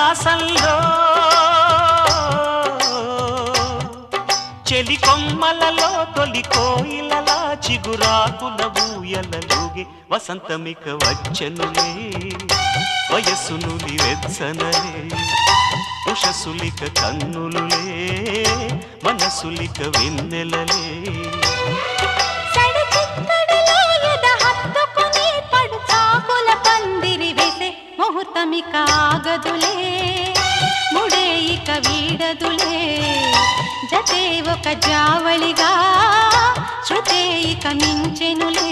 మాసంలో చెలి కొమ్మలలో తొలి కోయిలలా చిగురాకుల బూయలలుగే వసంతమిక వచ్చనులే వయస్సునులి వెచ్చనలే ఉషసులిక కన్నులులే మనసులిక వెన్నెలలే ముహూర్తమిక ఆగదులే ముడే ఇక వీడదులే జతే ఒక జావళిగా శృతే ఇక మించెనులే